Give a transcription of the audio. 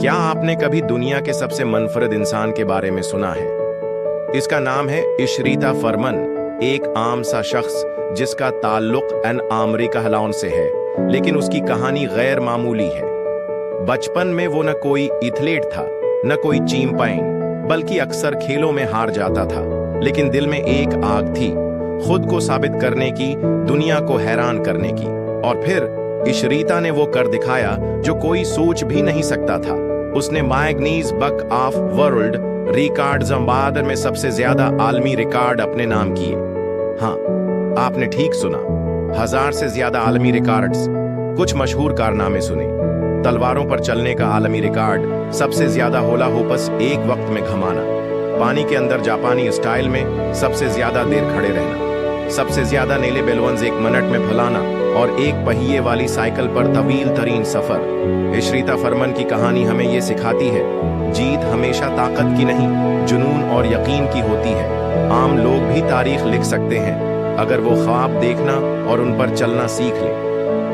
क्या आपने कभी दुनिया के सबसे मुनफरद इंसान के बारे में सुना है? इसका नाम है इशरीता फरमन, एक आम सा शख्स जिसका ताल्लुक एन आमरी कहलाउन से है, लेकिन उसकी कहानी गैर मामूली है। बचपन में वो न कोई एथलीट था, न कोई चैंपियन, बल्कि अक्सर खेलों में हार जाता था, लेकिन दिल में एक आग थी, खुद को साबित करने की, दुनिया को हैरान करने की। और फिर इशरीता ने वो कर दिखाया जो कोई सोच भी नहीं सकता था। उसने manganese book of world records में सबसे ज्यादा आलमी रिकॉर्ड अपने नाम किए। हाँ, आपने ठीक सुना, 1000 से ज्यादा आलमी रिकॉर्ड्स। कुछ मशहूर कारनामे सुने। तलवारों पर चलने का आलमी रिकॉर्ड, सबसे ज्यादा होला होपस एक वक्त में घमाना, पानी के अंदर जापानी स्टाइल में सबसे ज्यादा देर खड़े रहना, सबसे ज्यादा नेले बेलवंस 1 मिनट में फुलाना और एक पहिए वाली साइकिल पर तवील तरीन सफर। इशरीता फरमन की कहानी हमें ये सिखाती है, जीत हमेशा ताकत की नहीं, जुनून और यकीन की होती है। आम लोग भी तारीख लिख सकते हैं अगर वो ख्वाब देखना और उन पर चलना सीख ले।